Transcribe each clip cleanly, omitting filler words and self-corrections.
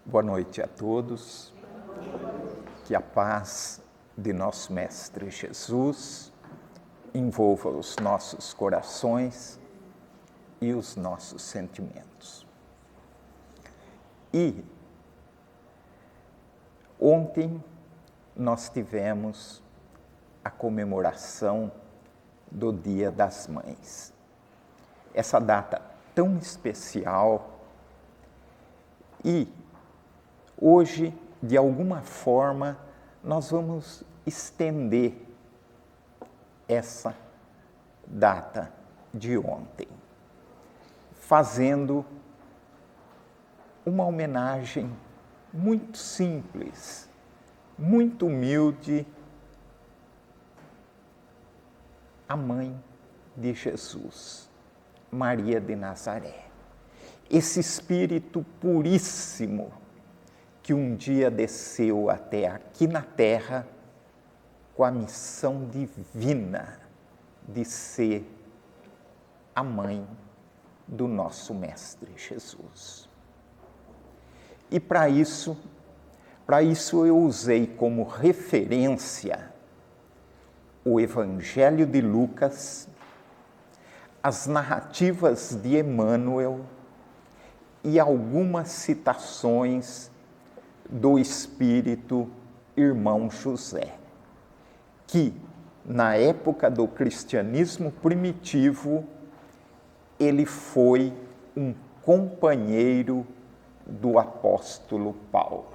Boa noite a todos. Que a paz de nosso Mestre Jesus envolva os nossos corações e os nossos sentimentos. E ontem nós tivemos a comemoração do Dia das Mães. Essa data tão especial e hoje, de alguma forma, nós vamos estender essa data de ontem, fazendo uma homenagem muito simples, muito humilde à mãe de Jesus, Maria de Nazaré. Esse Espírito puríssimo que um dia desceu até aqui na Terra com a missão divina de ser a mãe do nosso Mestre Jesus. E para isso eu usei como referência o Evangelho de Lucas, as narrativas de Emmanuel e algumas citações do Espírito Irmão José, que na época do cristianismo primitivo, ele foi um companheiro do apóstolo Paulo.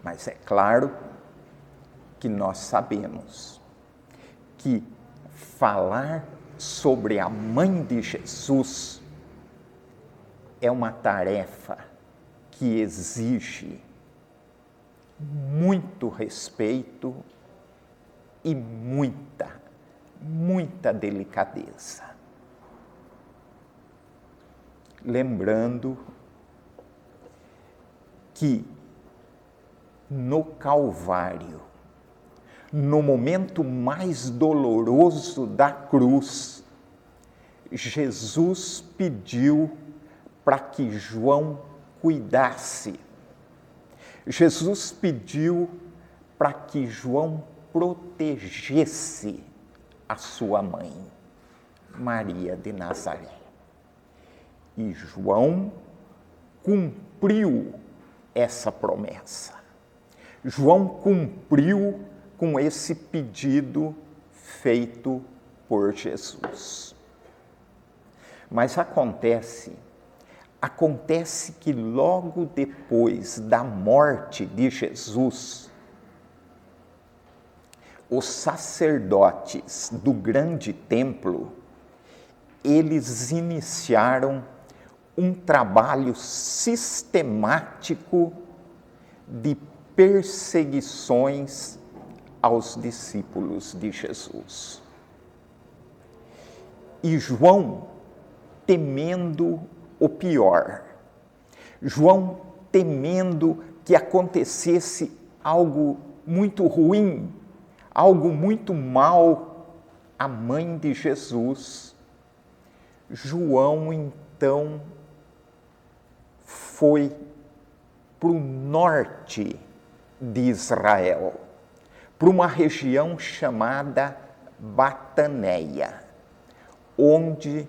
Mas é claro que nós sabemos que falar sobre a mãe de Jesus é uma tarefa que exige muito respeito e muita delicadeza. Lembrando que no Calvário, no momento mais doloroso da cruz, Jesus pediu para que João cuidasse. Jesus pediu para que João protegesse a sua mãe, Maria de Nazaré. E João cumpriu essa promessa. João cumpriu com esse pedido feito por Jesus. Mas acontece que logo depois da morte de Jesus, os sacerdotes do grande templo, eles iniciaram um trabalho sistemático de perseguições aos discípulos de Jesus. E João, temendo o pior, João temendo que acontecesse algo muito ruim, algo muito mal à mãe de Jesus, João então foi para o norte de Israel, para uma região chamada Bataneia, onde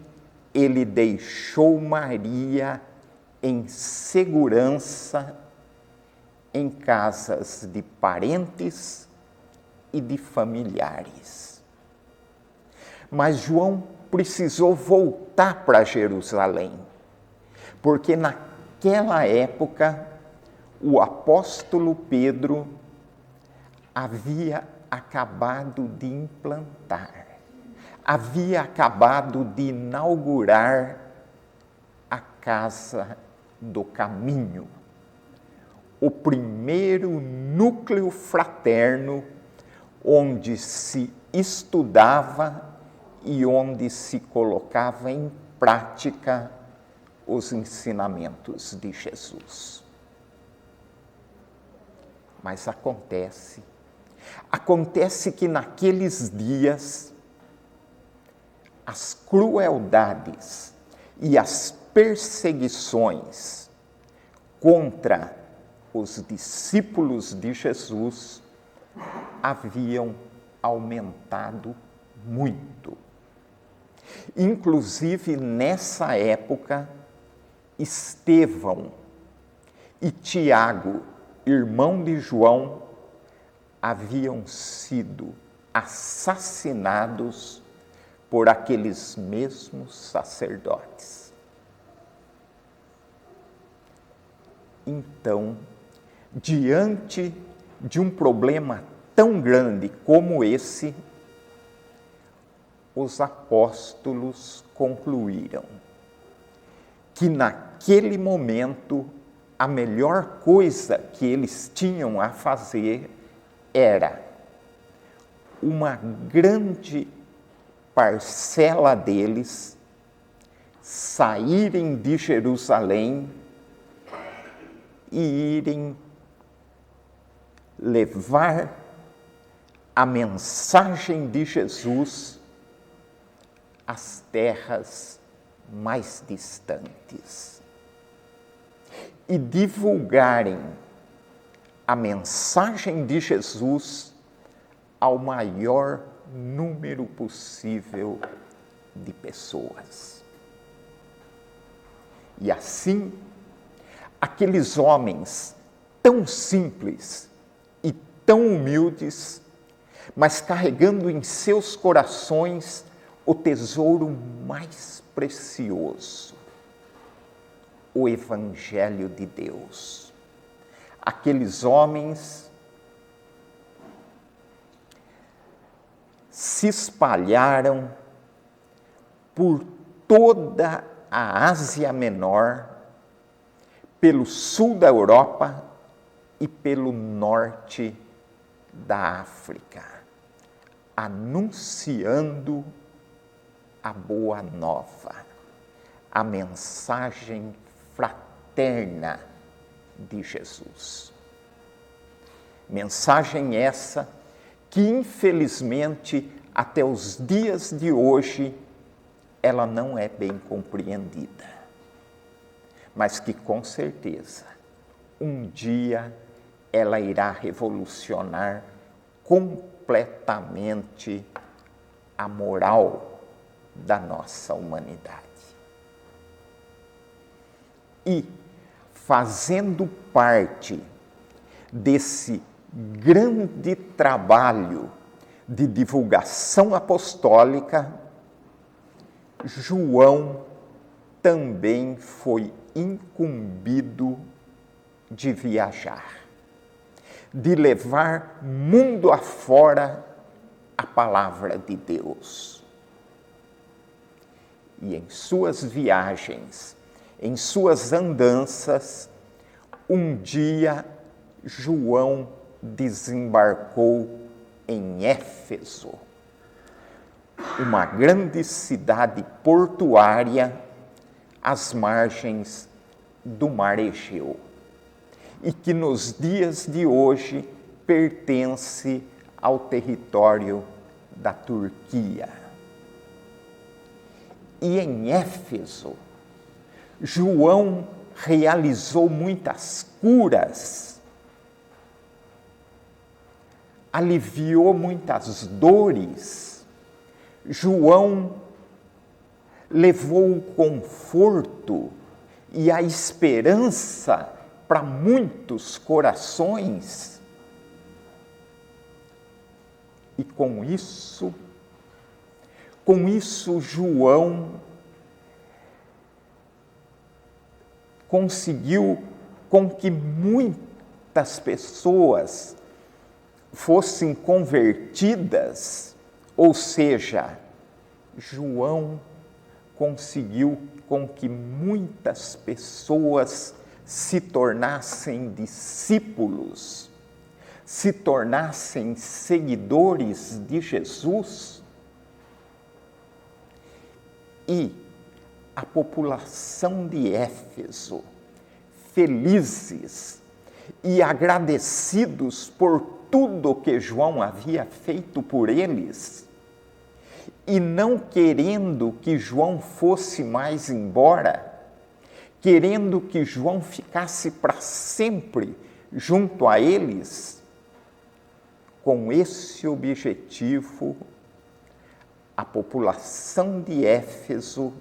ele deixou Maria em segurança em casas de parentes e de familiares. Mas João precisou voltar para Jerusalém, porque naquela época o apóstolo Pedro havia acabado de implantar, havia acabado de inaugurar a Casa do Caminho, o primeiro núcleo fraterno onde se estudava e onde se colocava em prática os ensinamentos de Jesus. Mas acontece que naqueles dias as crueldades e as perseguições contra os discípulos de Jesus haviam aumentado muito. Inclusive, nessa época, Estevão e Tiago, irmão de João, haviam sido assassinados por aqueles mesmos sacerdotes. Então, diante de um problema tão grande como esse, os apóstolos concluíram que naquele momento a melhor coisa que eles tinham a fazer era uma grande parcela deles saírem de Jerusalém e irem levar a mensagem de Jesus às terras mais distantes e divulgarem a mensagem de Jesus ao maior número possível de pessoas. E assim, aqueles homens tão simples e tão humildes, mas carregando em seus corações o tesouro mais precioso, o Evangelho de Deus. Aqueles homens se espalharam por toda a Ásia Menor, pelo sul da Europa e pelo norte da África, anunciando a boa nova, a mensagem fraterna de Jesus. Mensagem essa que, infelizmente, até os dias de hoje, ela não é bem compreendida, mas que, com certeza, um dia ela irá revolucionar completamente a moral da nossa humanidade. E, fazendo parte desse grande trabalho de divulgação apostólica, João também foi incumbido de viajar, de levar mundo afora a palavra de Deus. E em suas viagens, em suas andanças, um dia João desembarcou em Éfeso, uma grande cidade portuária às margens do Mar Egeu, e que nos dias de hoje pertence ao território da Turquia. E em Éfeso, João realizou muitas curas, aliviou muitas dores. João levou o conforto e a esperança para muitos corações. E com isso João conseguiu com que muitas pessoas fossem convertidas, ou seja, João conseguiu com que muitas pessoas se tornassem discípulos, se tornassem seguidores de Jesus. E a população de Éfeso, felizes e agradecidos por tudo que João havia feito por eles, e não querendo que João fosse mais embora, querendo que João ficasse para sempre junto a eles. Com esse objetivo, a população de Éfeso,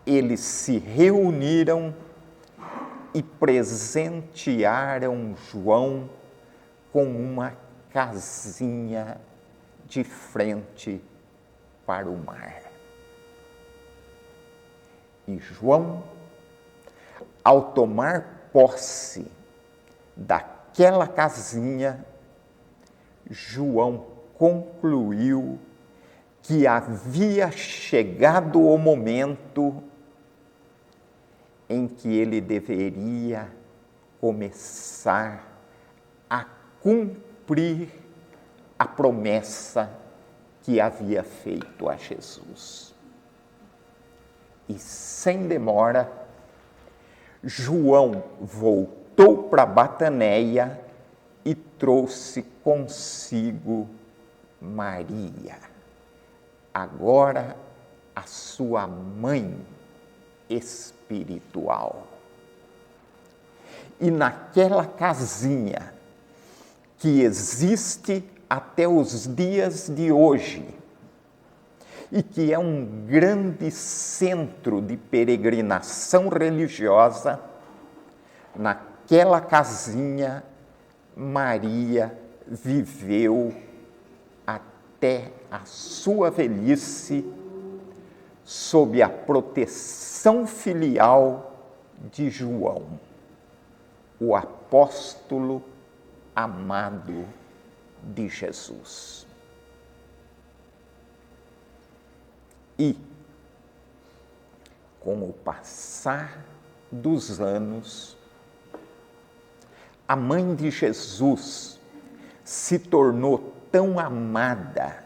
eles se reuniram e presentearam João com uma casinha de frente para o mar. E João, ao tomar posse daquela casinha, João concluiu que havia chegado o momento em que ele deveria começar a cumprir a promessa que havia feito a Jesus. E sem demora, João voltou para Bataneia e trouxe consigo Maria, agora a sua mãe espiritual. E naquela casinha que existe até os dias de hoje, e que é um grande centro de peregrinação religiosa, naquela casinha Maria viveu até a sua velhice sob a proteção filial de João, o apóstolo amado de Jesus. E, com o passar dos anos, a mãe de Jesus se tornou tão amada,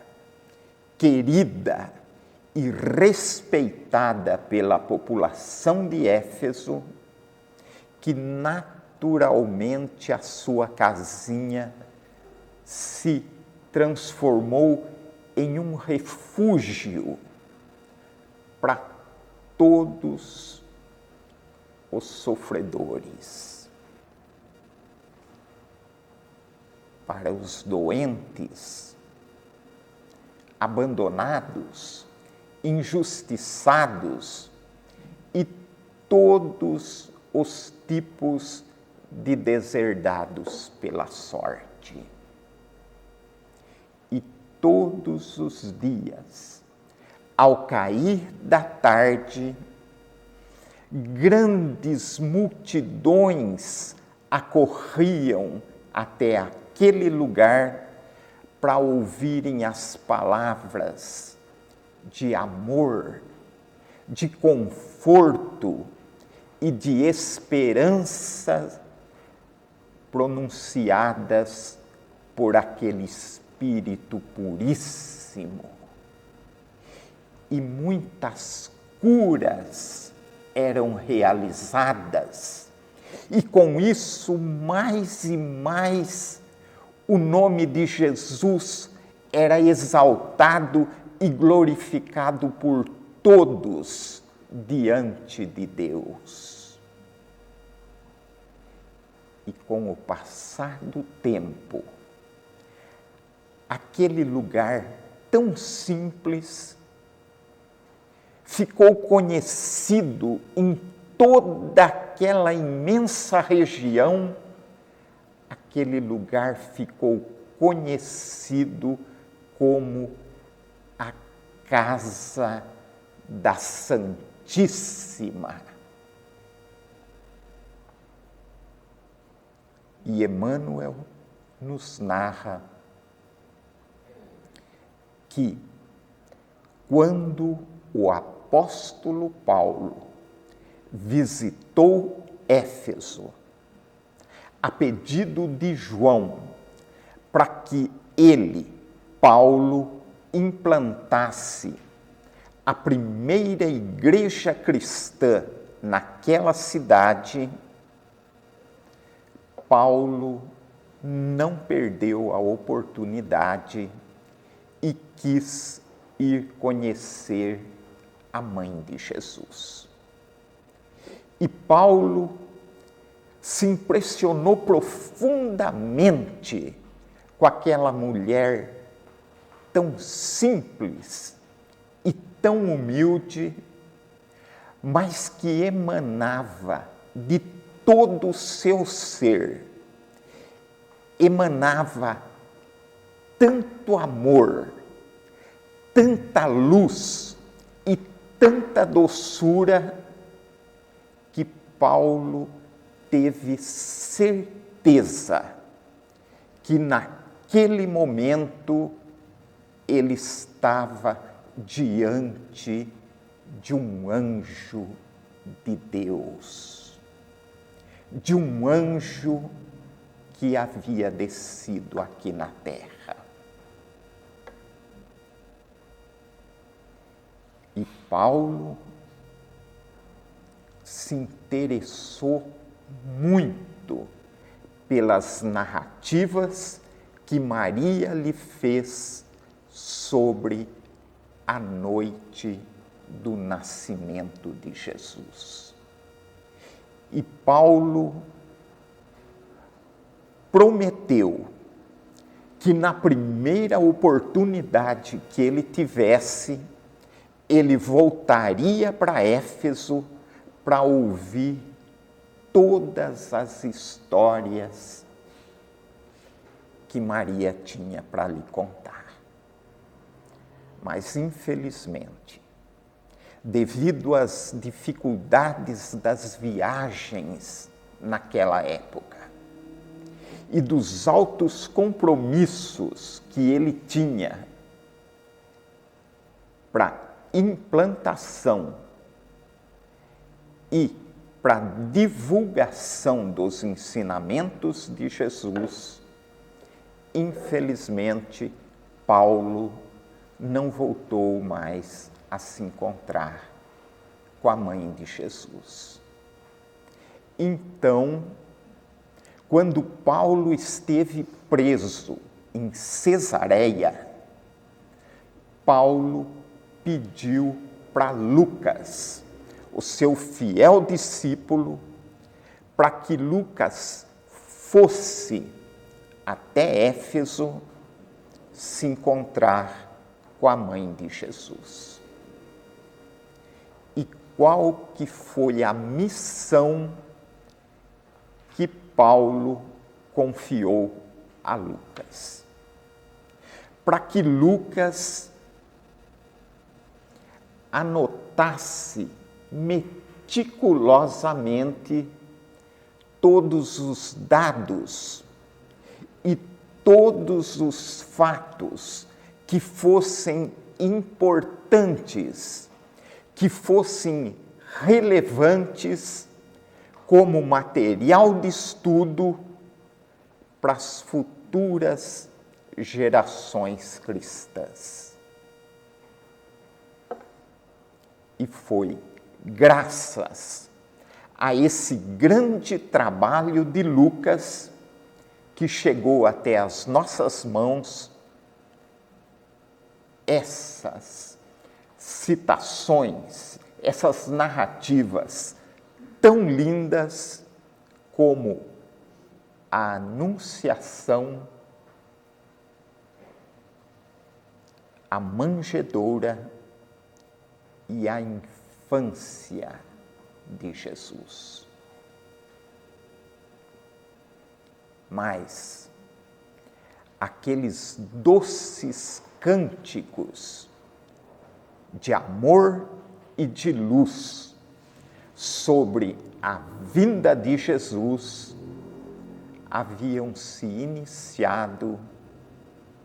querida e respeitada pela população de Éfeso, que naturalmente a sua casinha se transformou em um refúgio para todos os sofredores, para os doentes, abandonados, injustiçados e todos os tipos de deserdados pela sorte. E todos os dias, ao cair da tarde, grandes multidões acorriam até aquele lugar para ouvirem as palavras de amor, de conforto e de esperança pronunciadas por aquele Espírito puríssimo. E muitas curas eram realizadas, e com isso, mais e mais, o nome de Jesus era exaltado e glorificado por todos diante de Deus. E com o passar do tempo, aquele lugar tão simples ficou conhecido em toda aquela imensa região. Aquele lugar ficou conhecido como a Casa da Santíssima. E Emmanuel nos narra que, quando o apóstolo Paulo visitou Éfeso, a pedido de João, para que ele, Paulo, implantasse a primeira igreja cristã naquela cidade, Paulo não perdeu a oportunidade e quis ir conhecer a mãe de Jesus. E Paulo se impressionou profundamente com aquela mulher tão simples e tão humilde, mas que emanava de todo o seu ser, emanava tanto amor, tanta luz e tanta doçura, que Paulo teve certeza que naquele momento ele estava diante de um anjo de Deus, de um anjo que havia descido aqui na terra. E Paulo se interessou muito pelas narrativas que Maria lhe fez sobre a noite do nascimento de Jesus. E Paulo prometeu que na primeira oportunidade que ele tivesse, ele voltaria para Éfeso para ouvir todas as histórias que Maria tinha para lhe contar. Mas, infelizmente, devido às dificuldades das viagens naquela época e dos altos compromissos que ele tinha para implantação e para divulgação dos ensinamentos de Jesus, infelizmente, Paulo não voltou mais a se encontrar com a mãe de Jesus. Então, quando Paulo esteve preso em Cesareia, Paulo pediu para Lucas, o seu fiel discípulo, para que Lucas fosse até Éfeso se encontrar com a mãe de Jesus. E qual que foi a missão que Paulo confiou a Lucas? Para que Lucas anotasse meticulosamente todos os dados e todos os fatos que fossem importantes, que fossem relevantes como material de estudo para as futuras gerações cristãs. E foi graças a esse grande trabalho de Lucas que chegou até as nossas mãos essas citações, essas narrativas tão lindas como a Anunciação, a manjedoura e a infância de Jesus. Mas aqueles doces cânticos de amor e de luz sobre a vinda de Jesus haviam se iniciado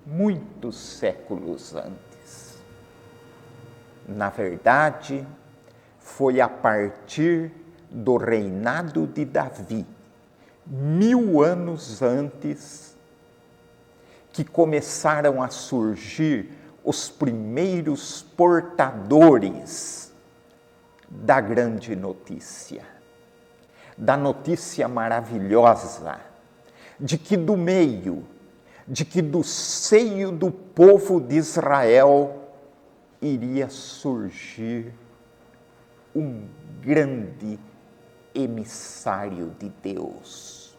muitos séculos antes. Na verdade, foi a partir do reinado de Davi, 1000 anos antes, que começaram a surgir os primeiros portadores da grande notícia, da notícia maravilhosa, de que do seio do povo de Israel iria surgir um grande emissário de Deus,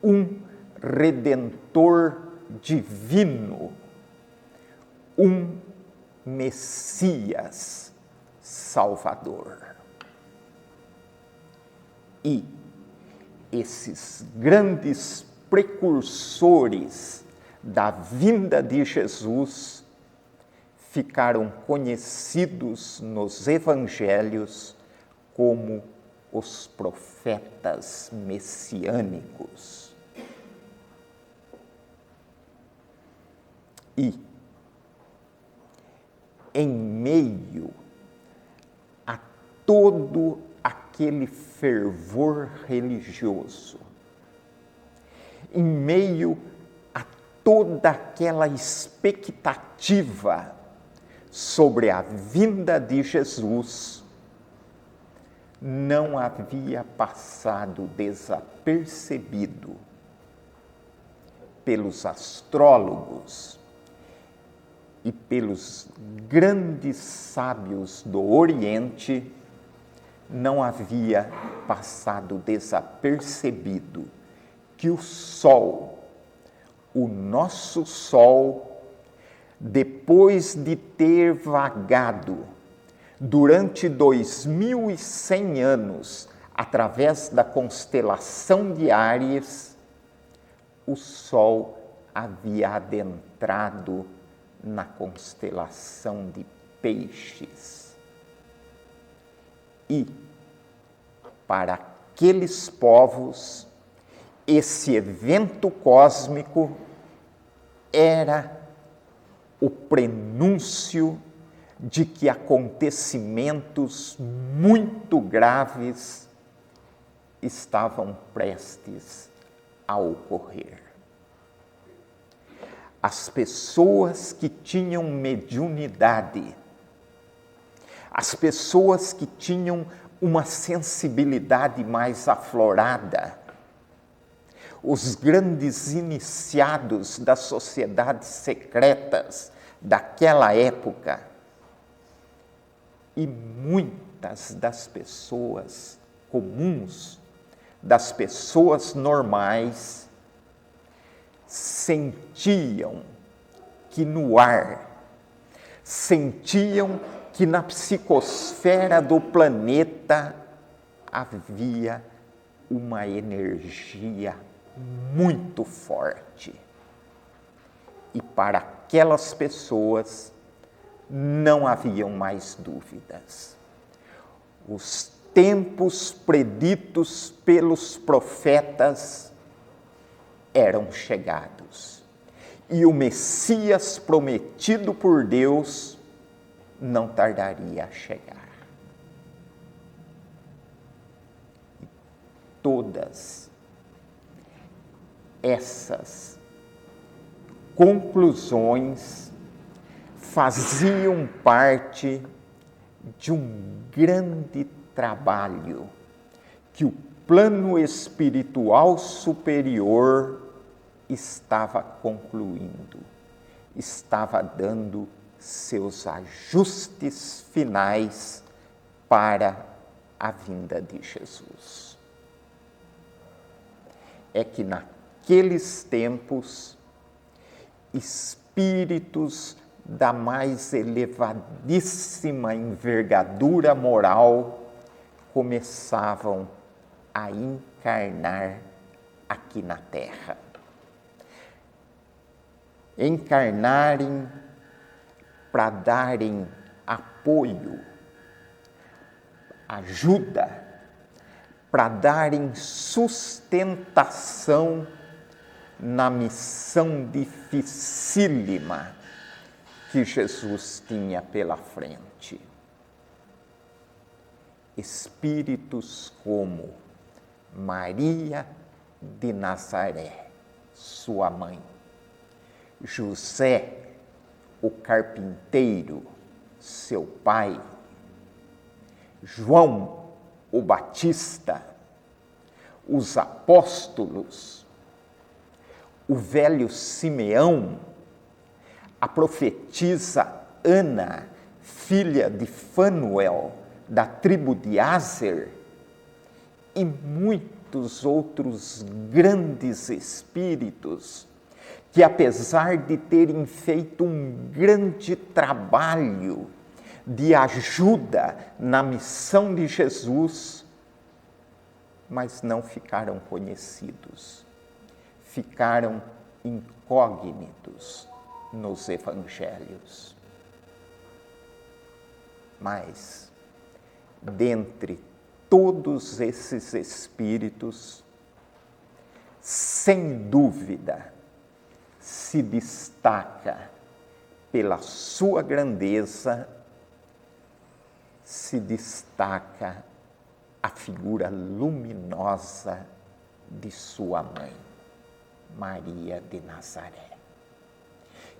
um redentor divino, um Messias Salvador. E esses grandes precursores da vinda de Jesus ficaram conhecidos nos evangelhos como os profetas messiânicos. E, em meio a todo aquele fervor religioso, em meio a toda aquela expectativa sobre a vinda de Jesus, não havia passado desapercebido pelos astrólogos e pelos grandes sábios do Oriente, não havia passado desapercebido que o Sol, o nosso Sol, depois de ter vagado durante 2100 anos através da constelação de Áries, o Sol havia adentrado na constelação de Peixes. E, para aqueles povos, esse evento cósmico era o prenúncio de que acontecimentos muito graves estavam prestes a ocorrer. As pessoas que tinham mediunidade, as pessoas que tinham uma sensibilidade mais aflorada, os grandes iniciados das sociedades secretas daquela época e muitas das pessoas comuns, das pessoas normais, sentiam que no ar, sentiam que na psicosfera do planeta havia uma energia muito forte. E para aquelas pessoas não haviam mais dúvidas. Os tempos preditos pelos profetas eram chegados. E o Messias prometido por Deus não tardaria a chegar. E todas essas conclusões faziam parte de um grande trabalho que o plano espiritual superior estava concluindo, estava dando seus ajustes finais para a vinda de Jesus. É que naqueles tempos, espíritos da mais elevadíssima envergadura moral começavam a encarnar aqui na Terra. Encarnarem para darem apoio, ajuda, para darem sustentação na missão dificílima que Jesus tinha pela frente. Espíritos como Maria de Nazaré, sua mãe, José, o carpinteiro, seu pai, João, o Batista, os apóstolos, o velho Simeão, a profetisa Ana, filha de Fanuel, da tribo de Aser, e muitos outros grandes espíritos que, apesar de terem feito um grande trabalho de ajuda na missão de Jesus, mas não ficaram conhecidos, ficaram incógnitos nos evangelhos. Mas, dentre todos esses espíritos, sem dúvida, se destaca pela sua grandeza, se destaca a figura luminosa de sua mãe, Maria de Nazaré,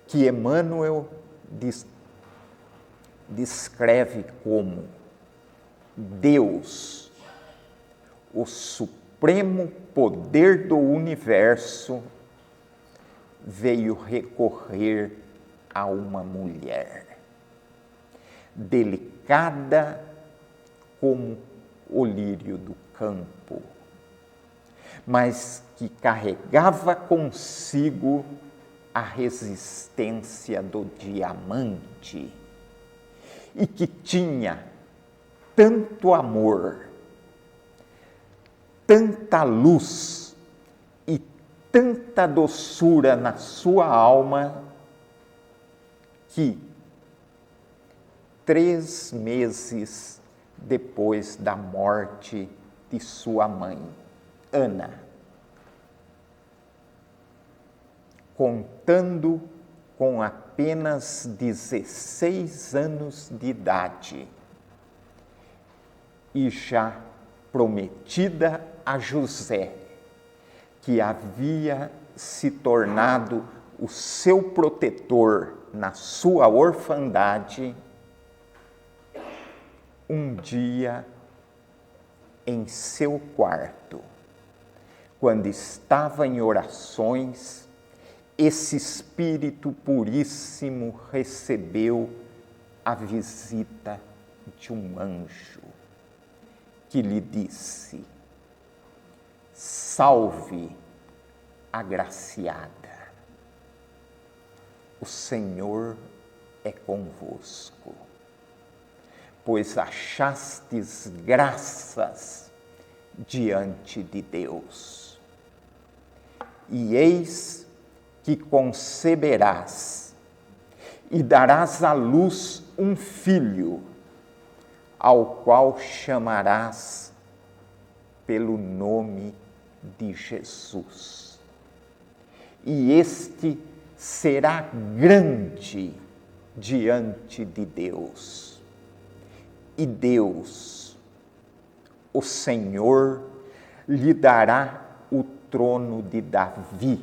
que Emmanuel descreve como Deus, o supremo poder do universo, veio recorrer a uma mulher, delicada como o lírio do campo, mas que carregava consigo a resistência do diamante e que tinha tanto amor, tanta luz e tanta doçura na sua alma que 3 meses depois da morte de sua mãe, Ana, contando com apenas 16 anos de idade e já prometida a José, que havia se tornado o seu protetor na sua orfandade, um dia, em seu quarto, quando estava em orações, esse Espírito Puríssimo recebeu a visita de um anjo que lhe disse: salve, agraciada, o Senhor é convosco, pois achastes graças diante de Deus. E eis que conceberás e darás à luz um filho, ao qual chamarás pelo nome de Jesus. E este será grande diante de Deus. E Deus, o Senhor, lhe dará o trono de Davi,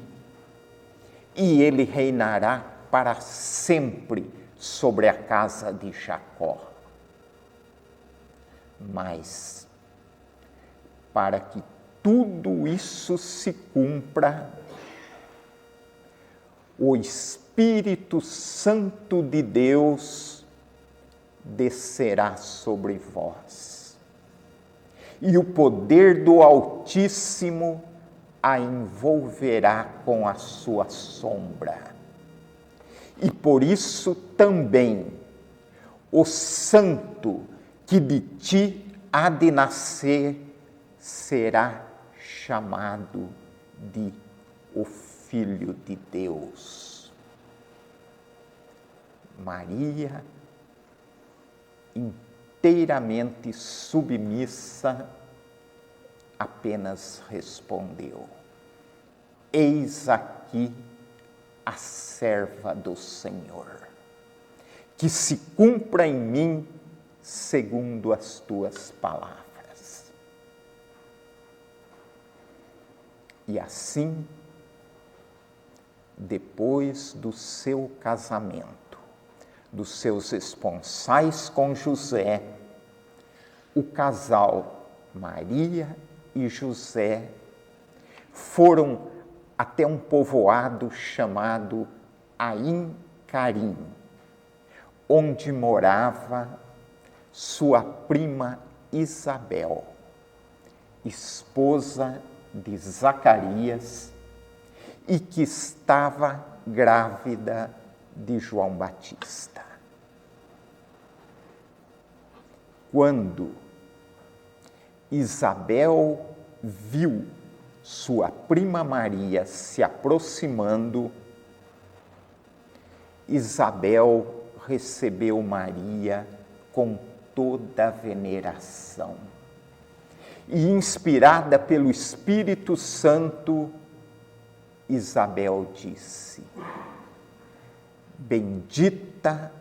e ele reinará para sempre sobre a casa de Jacó. Mas, para que tudo isso se cumpra, o Espírito Santo de Deus descerá sobre vós, e o poder do Altíssimo a envolverá com a sua sombra. E por isso também o santo que de ti há de nascer será chamado de o Filho de Deus. Maria, inteiramente submissa, apenas respondeu: eis aqui a serva do Senhor, que se cumpra em mim segundo as tuas palavras. E assim, depois do seu casamento, dos seus esponsais com José, o casal Maria e José foram até um povoado chamado Ain Carim, onde morava sua prima Isabel, esposa de Zacarias, e que estava grávida de João Batista. Quando Isabel viu sua prima Maria se aproximando, Isabel recebeu Maria com toda a veneração. E, inspirada pelo Espírito Santo, Isabel disse: bendita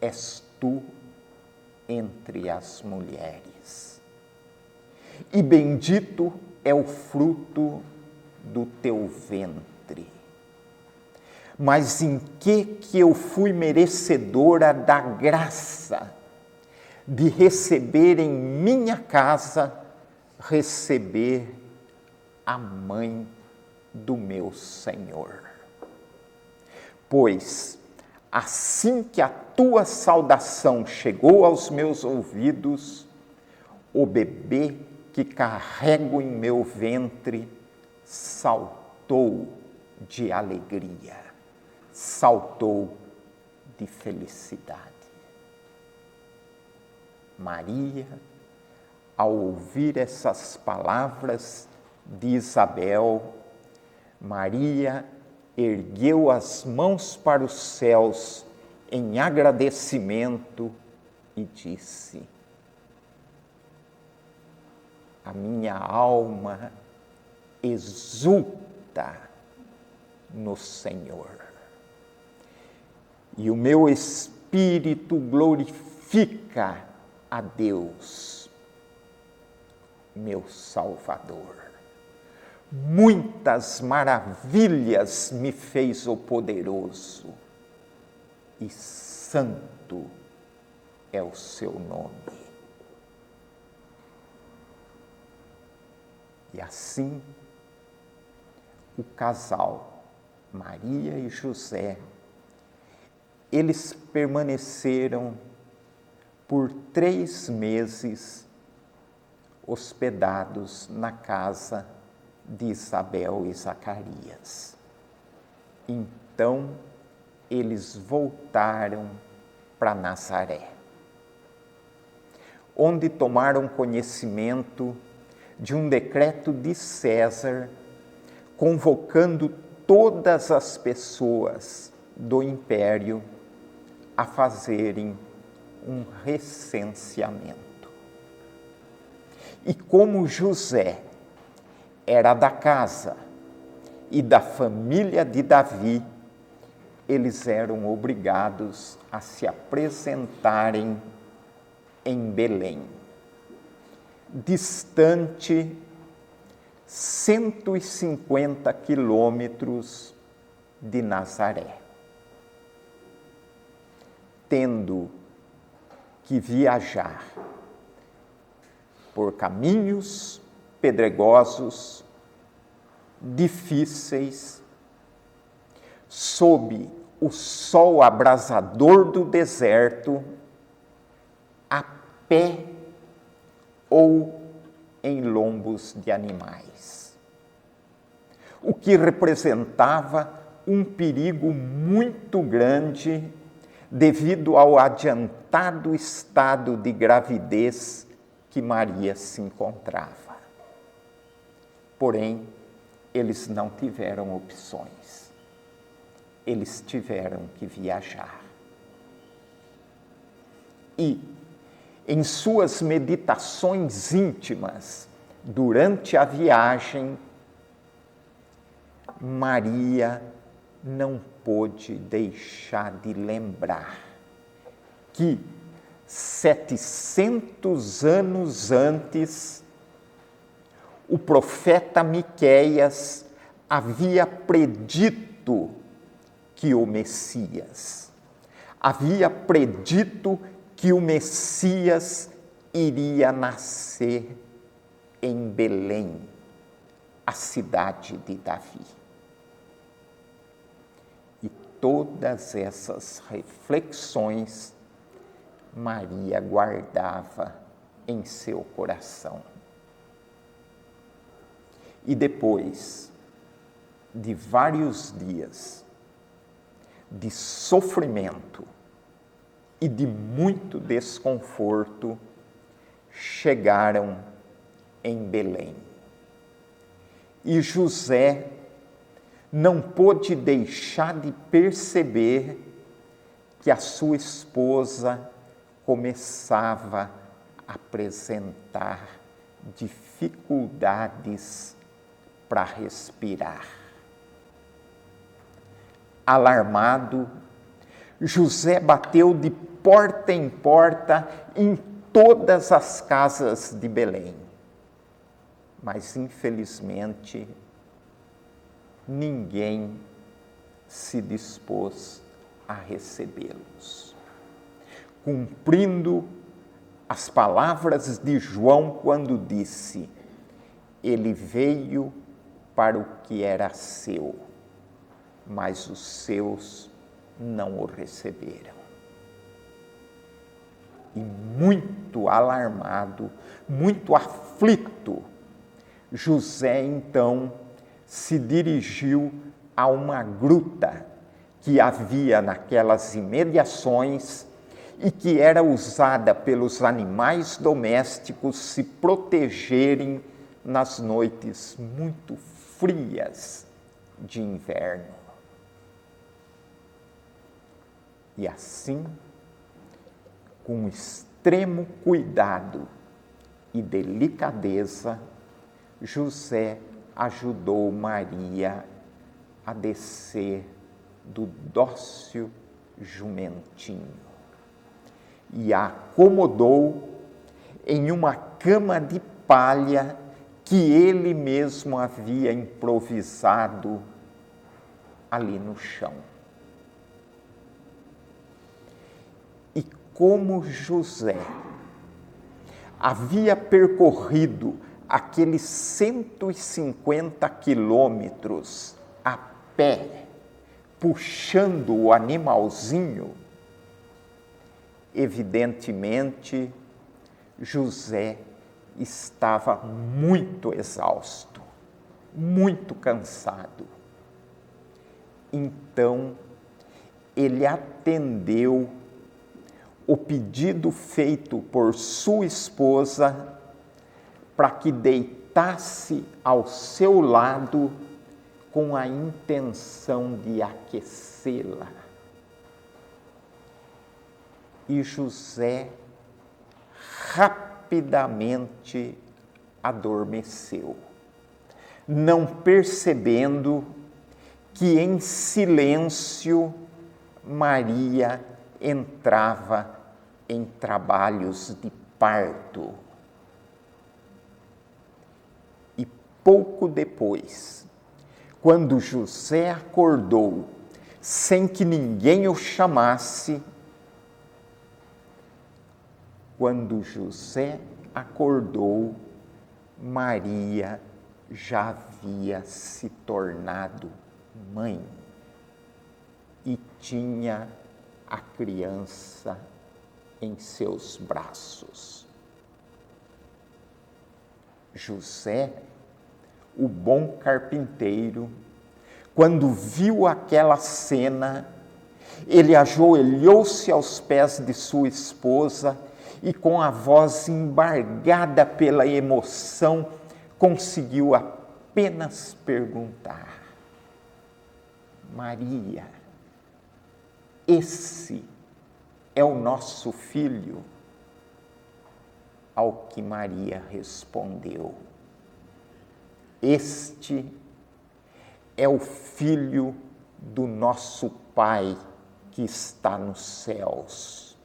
és tu entre as mulheres, e bendito é o fruto do teu ventre. Mas em que eu fui merecedora da graça de receber em minha casa, receber a mãe do meu Senhor. Pois, assim que a tua saudação chegou aos meus ouvidos, o bebê que carrego em meu ventre saltou de alegria, saltou de felicidade. Maria, ao ouvir essas palavras de Isabel, Maria ergueu as mãos para os céus em agradecimento e disse: a minha alma exulta no Senhor, e o meu espírito glorifica a Deus, meu Salvador. Muitas maravilhas me fez o poderoso, e santo é o seu nome. E assim, o casal, Maria e José, eles permaneceram por 3 meses hospedados na casa de Isabel e Zacarias. Então, eles voltaram para Nazaré, onde tomaram conhecimento de um decreto de César, convocando todas as pessoas do império a fazerem um recenseamento. E como José era da casa e da família de Davi, eles eram obrigados a se apresentarem em Belém, distante 150 quilômetros de Nazaré, tendo que viajar por caminhos pedregosos, difíceis, sob o sol abrasador do deserto, a pé ou em lombos de animais, o que representava um perigo muito grande devido ao adiantado estado de gravidez que Maria se encontrava. Porém, eles não tiveram opções. Eles tiveram que viajar. E, em suas meditações íntimas, durante a viagem, Maria não pôde deixar de lembrar que 700 anos antes, o profeta Miqueias havia predito que o Messias, iria nascer em Belém, a cidade de Davi. E todas essas reflexões Maria guardava em seu coração. E depois de vários dias de sofrimento e de muito desconforto, chegaram em Belém. E José não pôde deixar de perceber que a sua esposa começava a apresentar dificuldades para respirar. Alarmado, José bateu de porta em porta em todas as casas de Belém. Mas, infelizmente, ninguém se dispôs a recebê-los. Cumprindo as palavras de João quando disse: ele veio para o que era seu, mas os seus não o receberam. E muito alarmado, muito aflito, José então se dirigiu a uma gruta que havia naquelas imediações e que era usada pelos animais domésticos se protegerem nas noites muito frias de inverno. E assim, com extremo cuidado e delicadeza, José ajudou Maria a descer do dócil jumentinho e a acomodou em uma cama de palha que ele mesmo havia improvisado ali no chão. E como José havia percorrido aqueles 150 quilômetros a pé, puxando o animalzinho, evidentemente, José estava muito exausto, muito cansado. Então, ele atendeu o pedido feito por sua esposa para que deitasse ao seu lado com a intenção de aquecê-la. E José rapidamente adormeceu, não percebendo que em silêncio Maria entrava em trabalhos de parto. E pouco depois, quando José acordou, sem que ninguém o chamasse, quando José acordou, Maria já havia se tornado mãe e tinha a criança em seus braços. José, o bom carpinteiro, quando viu aquela cena, ele ajoelhou-se aos pés de sua esposa e, com a voz embargada pela emoção, conseguiu apenas perguntar: Maria, esse é o nosso filho? Ao que Maria respondeu: este é o filho do nosso Pai que está nos céus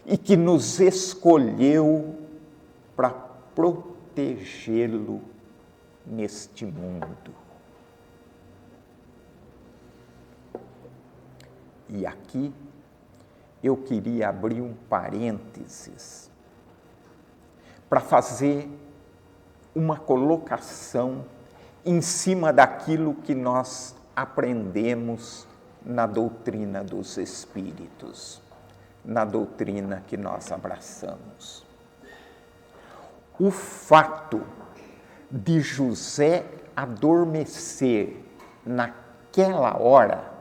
e que nos escolheu para protegê-lo neste mundo. E aqui eu queria abrir um parênteses para fazer uma colocação em cima daquilo que nós aprendemos na doutrina dos Espíritos, na doutrina que nós abraçamos. O fato de José adormecer naquela hora,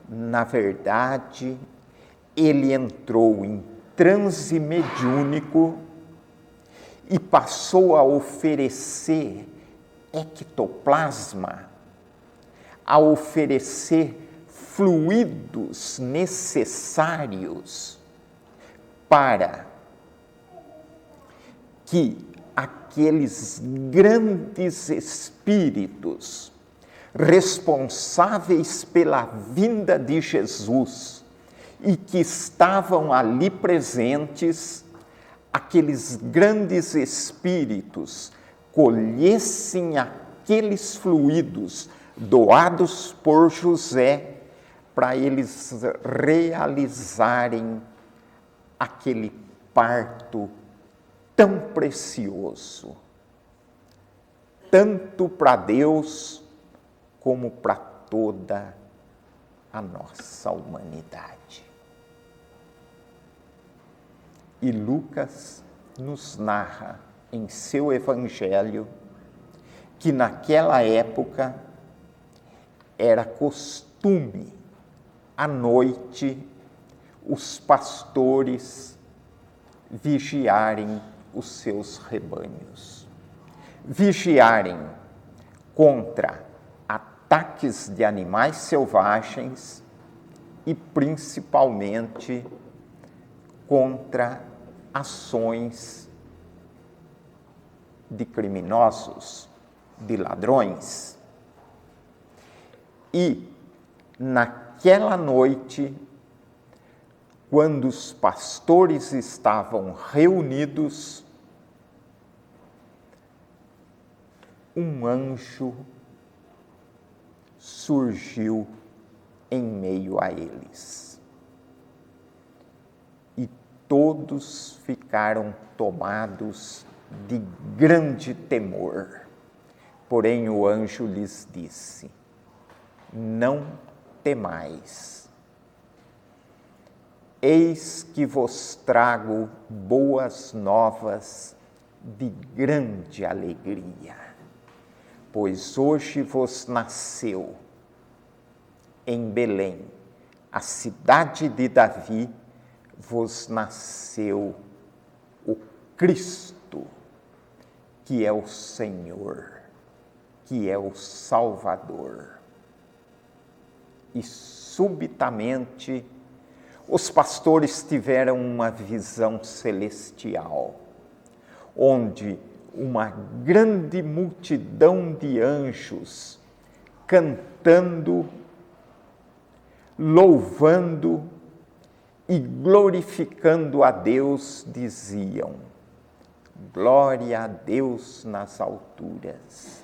na verdade, ele entrou em transe mediúnico e passou a oferecer ectoplasma, a oferecer fluidos necessários para que aqueles grandes espíritos responsáveis pela vinda de Jesus e que estavam ali presentes, aqueles grandes espíritos colhessem aqueles fluidos doados por José para eles realizarem aquele parto tão precioso, tanto para Deus como para toda a nossa humanidade. E Lucas nos narra em seu evangelho que naquela época era costume, à noite, os pastores vigiarem os seus rebanhos, vigiarem contra ataques de animais selvagens e principalmente contra ações de criminosos, de ladrões. E naquela noite, quando os pastores estavam reunidos, um anjo surgiu em meio a eles. E todos ficaram tomados de grande temor. Porém, o anjo lhes disse: não temais. Eis que vos trago boas novas de grande alegria, pois hoje vos nasceu em Belém, a cidade de Davi, vos nasceu o Cristo, que é o Senhor, que é o Salvador. E subitamente os pastores tiveram uma visão celestial, onde uma grande multidão de anjos cantando, louvando e glorificando a Deus diziam: glória a Deus nas alturas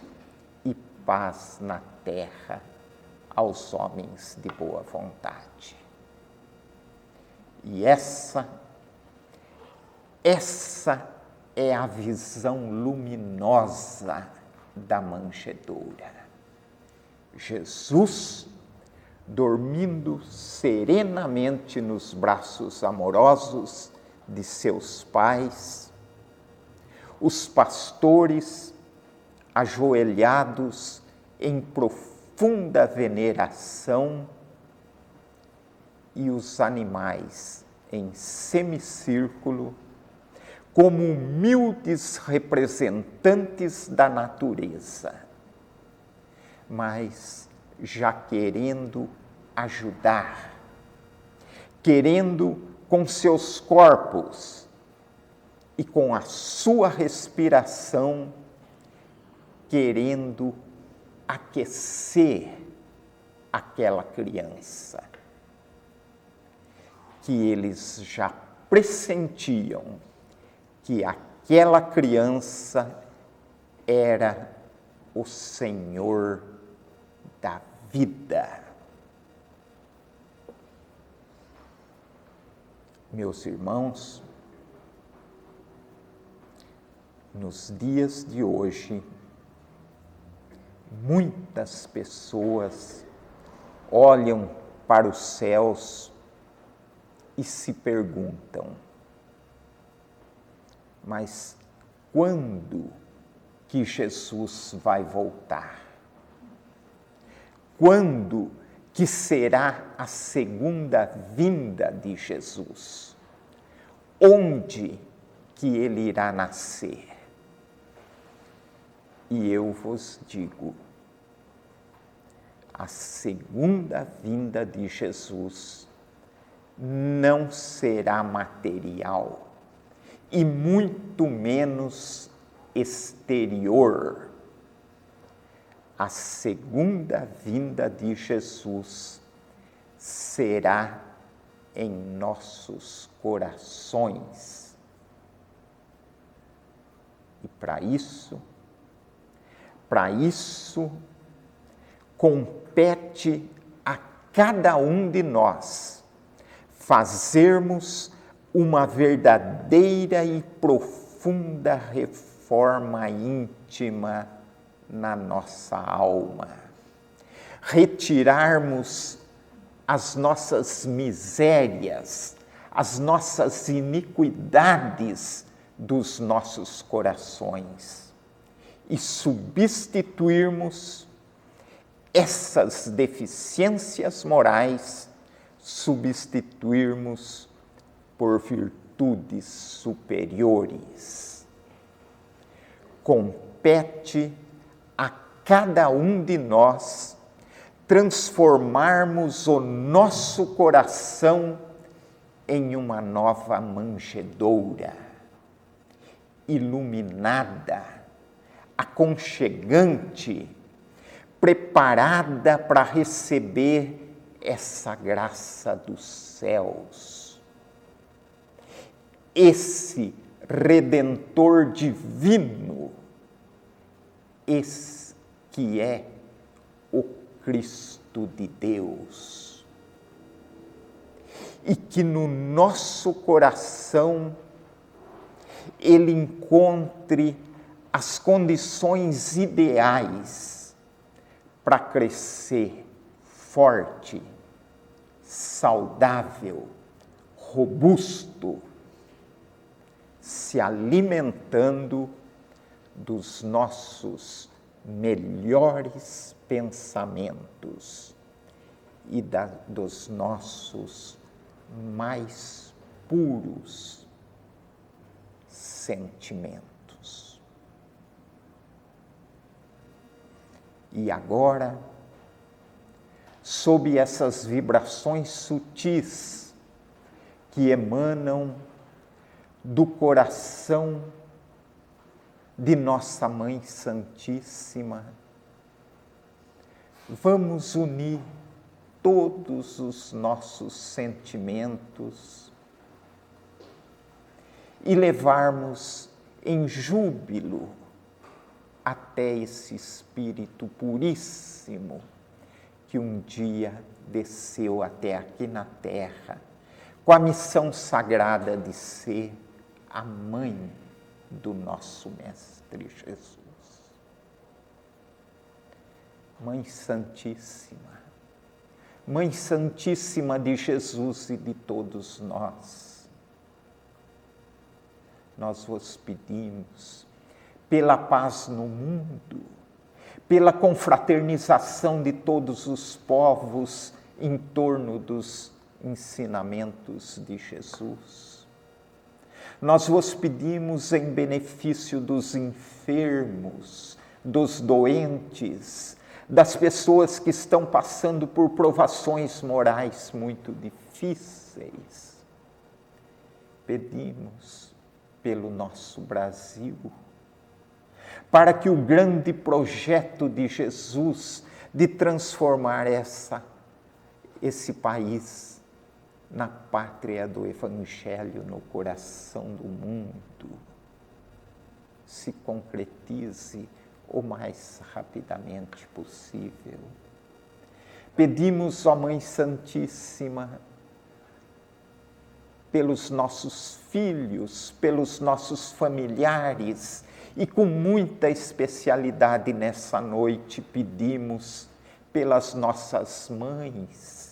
e paz na terra aos homens de boa vontade. E essa é a visão luminosa da manjedoura. Jesus dormindo serenamente nos braços amorosos de seus pais, os pastores ajoelhados em profunda veneração e os animais em semicírculo, como humildes representantes da natureza, mas já querendo ajudar, querendo com seus corpos e com a sua respiração, querendo aquecer aquela criança, que eles já pressentiam que aquela criança era o Senhor da vida. Meus irmãos, nos dias de hoje, muitas pessoas olham para os céus e se perguntam: mas quando que Jesus vai voltar? Quando que será a segunda vinda de Jesus? Onde que ele irá nascer? E eu vos digo, a segunda vinda de Jesus não será material e muito menos exterior. A segunda vinda de Jesus será em nossos corações. E para isso compete a cada um de nós fazermos uma verdadeira e profunda reforma íntima na nossa alma, retirarmos as nossas misérias, as nossas iniquidades dos nossos corações e substituirmos essas deficiências morais, substituirmos por virtudes superiores. Compete a cada um de nós transformarmos o nosso coração em uma nova manjedoura, iluminada, aconchegante, preparada para receber essa graça dos céus. Esse Redentor divino, esse que é o Cristo de Deus. E que no nosso coração ele encontre as condições ideais para crescer forte, saudável, robusto, se alimentando dos nossos melhores pensamentos e dos nossos mais puros sentimentos. E agora, sob essas vibrações sutis que emanam do coração de nossa Mãe Santíssima, vamos unir todos os nossos sentimentos e levarmos em júbilo até esse Espírito puríssimo que um dia desceu até aqui na Terra com a missão sagrada de ser a Mãe do nosso Mestre Jesus. Mãe Santíssima, Mãe Santíssima de Jesus e de todos nós, nós vos pedimos pela paz no mundo, pela confraternização de todos os povos em torno dos ensinamentos de Jesus. Nós vos pedimos em benefício dos enfermos, dos doentes, das pessoas que estão passando por provações morais muito difíceis. Pedimos pelo nosso Brasil, para que o grande projeto de Jesus de transformar esse país na pátria do Evangelho, no coração do mundo, se concretize o mais rapidamente possível. Pedimos, ó Mãe Santíssima, pelos nossos filhos, pelos nossos familiares, e com muita especialidade nessa noite pedimos pelas nossas mães,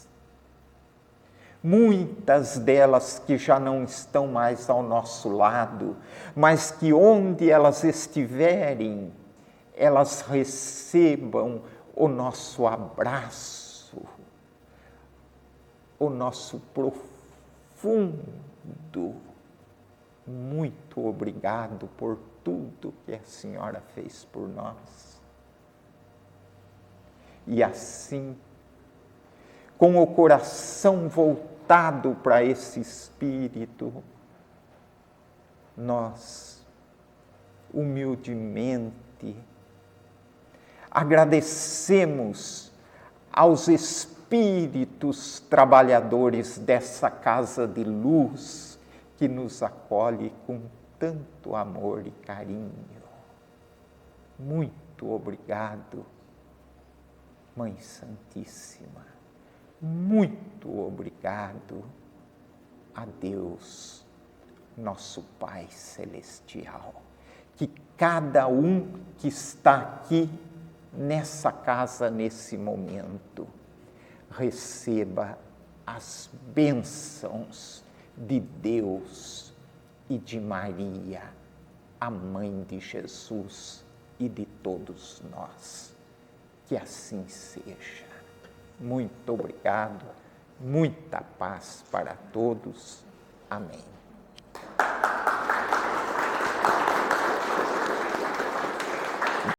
muitas delas que já não estão mais ao nosso lado, mas que onde elas estiverem, elas recebam o nosso abraço, o nosso profundo muito obrigado por tudo que a Senhora fez por nós. E assim, com o coração voltado para esse Espírito, nós, humildemente, agradecemos aos Espíritos trabalhadores dessa casa de luz que nos acolhe com tanto amor e carinho. Muito obrigado, Mãe Santíssima. Muito obrigado a Deus, nosso Pai Celestial. Que cada um que está aqui nessa casa, nesse momento, receba as bênçãos de Deus e de Maria, a Mãe de Jesus e de todos nós. Que assim seja. Muito obrigado, muita paz para todos. Amém.